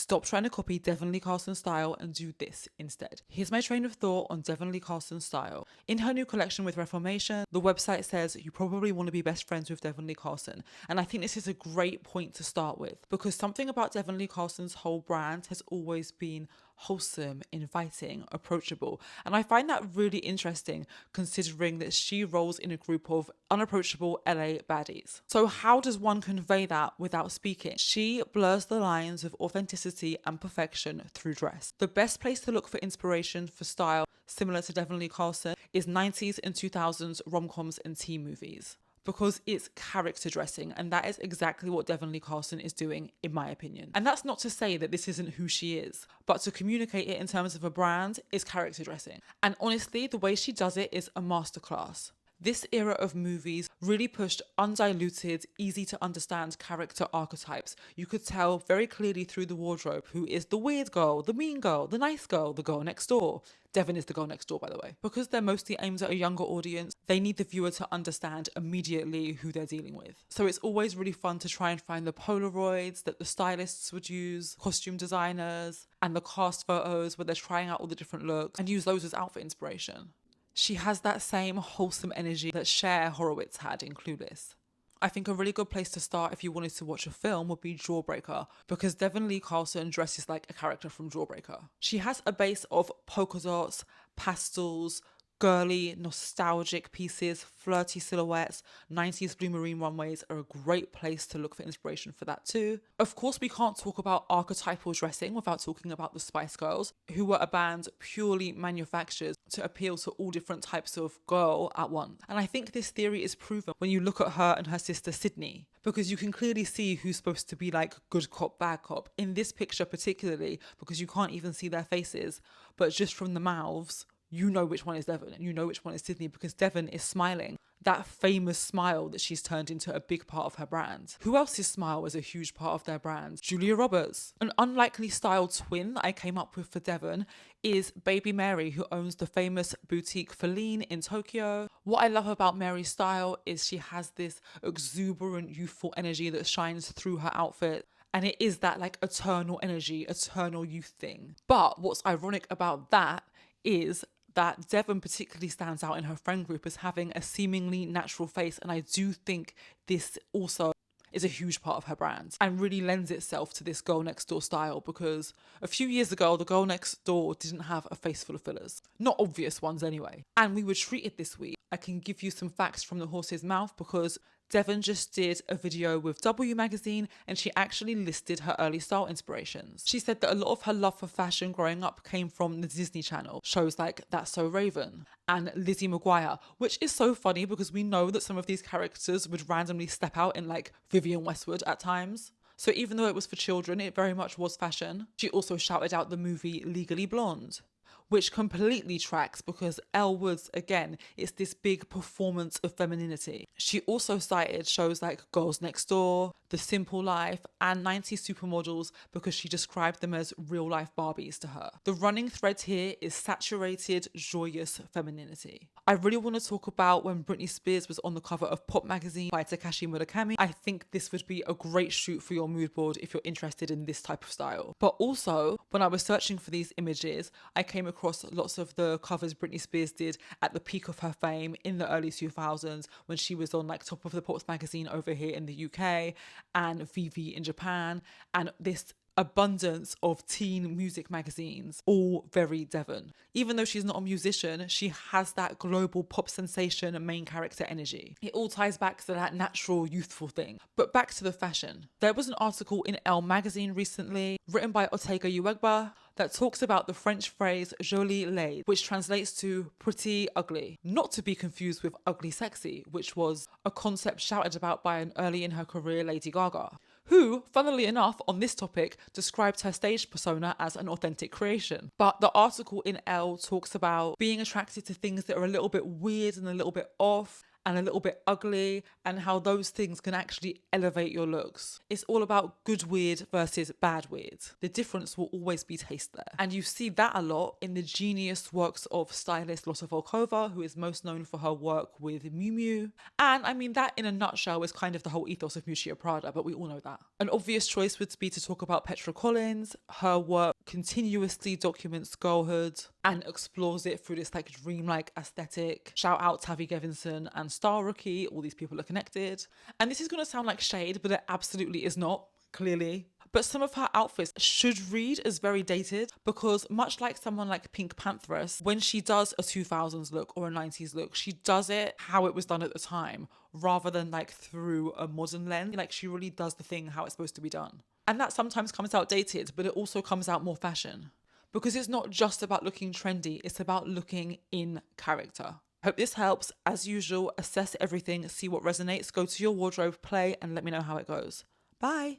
Stop trying to copy Devon Lee Carlson's style and do this instead. Here's my train of thought on Devon Lee Carlson's style. In her new collection with Reformation, the website says you probably want to be best friends with Devon Lee Carlson. And I think this is a great point to start with, because something about Devon Lee Carlson's whole brand has always been wholesome, inviting, approachable. And I find that really interesting considering that she rolls in a group of unapproachable LA baddies. So how does one convey that without speaking? She blurs the lines of authenticity and perfection through dress. The best place to look for inspiration for style similar to Devon Lee Carlson is 90s and 2000s rom-coms and teen movies, because it's character dressing, and that is exactly what Devon Lee Carlson is doing, in my opinion. And that's not to say that this isn't who she is, but to communicate it in terms of a brand is character dressing. And honestly, the way she does it is a masterclass. This era of movies really pushed undiluted, easy to understand character archetypes. You could tell very clearly through the wardrobe who is the weird girl, the mean girl, the nice girl, the girl next door. Devon is the girl next door, by the way. Because they're mostly aimed at a younger audience, they need the viewer to understand immediately who they're dealing with. So it's always really fun to try and find the Polaroids that the stylists would use, costume designers, and the cast photos where they're trying out all the different looks, and use those as outfit inspiration. She has that same wholesome energy that Cher Horowitz had in Clueless. I think a really good place to start if you wanted to watch a film would be Jawbreaker, because Devon Lee Carlson dresses like a character from Jawbreaker. She has a base of polka dots, pastels, girly, nostalgic pieces, flirty silhouettes. 90s blue marine runways are a great place to look for inspiration for that too. Of course, we can't talk about archetypal dressing without talking about the Spice Girls, who were a band purely manufactured to appeal to all different types of girl at once. And I think this theory is proven when you look at her and her sister Sydney, because you can clearly see who's supposed to be like good cop, bad cop. In this picture particularly, because you can't even see their faces, but just from the mouths, you know which one is Devon and you know which one is Sydney, because Devon is smiling. That famous smile that she's turned into a big part of her brand. Who else's smile was a huge part of their brand? Julia Roberts. An unlikely style twin that I came up with for Devon is Baby Mary, who owns the famous boutique Feline in Tokyo. What I love about Mary's style is she has this exuberant, youthful energy that shines through her outfit. And it is that like eternal energy, eternal youth thing. But what's ironic about that is that Devon particularly stands out in her friend group as having a seemingly natural face. And I do think this also is a huge part of her brand and really lends itself to this girl next door style, because a few years ago, the girl next door didn't have a face full of fillers. Not obvious ones anyway. And we were treated this week. I can give you some facts from the horse's mouth, because Devon just did a video with W magazine and she actually listed her early style inspirations. She said that a lot of her love for fashion growing up came from the Disney Channel, shows like That's So Raven and Lizzie McGuire, which is so funny because we know that some of these characters would randomly step out in like Vivienne Westwood at times. So even though it was for children, it very much was fashion. She also shouted out the movie Legally Blonde, which completely tracks because Elle Woods, again, it's this big performance of femininity. She also cited shows like Girls Next Door, The Simple Life, and 90s supermodels because she described them as real-life Barbies to her. The running thread here is saturated, joyous femininity. I really want to talk about when Britney Spears was on the cover of Pop magazine by Takashi Murakami. I think this would be a great shoot for your mood board if you're interested in this type of style. But also, when I was searching for these images, I came across lots of the covers Britney Spears did at the peak of her fame in the early 2000s when she was on like Top of the Pops magazine over here in the UK and VV in Japan, and this abundance of teen music magazines, all very Devon. Even though she's not a musician, she has that global pop sensation and main character energy. It all ties back to that natural, youthful thing. But back to the fashion. There was an article in Elle magazine recently, written by Ortega Uegba, that talks about the French phrase jolie laide, which translates to pretty ugly. Not to be confused with ugly sexy, which was a concept shouted about by an early in her career Lady Gaga, who, funnily enough, on this topic, described her stage persona as an authentic creation. But the article in Elle talks about being attracted to things that are a little bit weird and a little bit off, and a little bit ugly, and how those things can actually elevate your looks. It's all about good weird versus bad weird. The difference will always be taste there. And you see that a lot in the genius works of stylist Lotte Volkova, who is most known for her work with Miu Miu. And I mean, that in a nutshell is kind of the whole ethos of Miuccia Prada, but we all know that. An obvious choice would be to talk about Petra Collins. Her work continuously documents girlhood and explores it through this like dreamlike aesthetic. Shout out Tavi Gevinson and Star Rookie, all these people are connected. And this is going to sound like shade, but it absolutely is not, clearly. But some of her outfits should read as very dated because much like someone like Pink Pantheress, when she does a 2000s look or a 90s look, she does it how it was done at the time rather than like through a modern lens. Like she really does the thing how it's supposed to be done. And that sometimes comes out dated, but it also comes out more fashion. Because it's not just about looking trendy, it's about looking in character. Hope this helps. As usual, assess everything, see what resonates, go to your wardrobe, play, and let me know how it goes. Bye.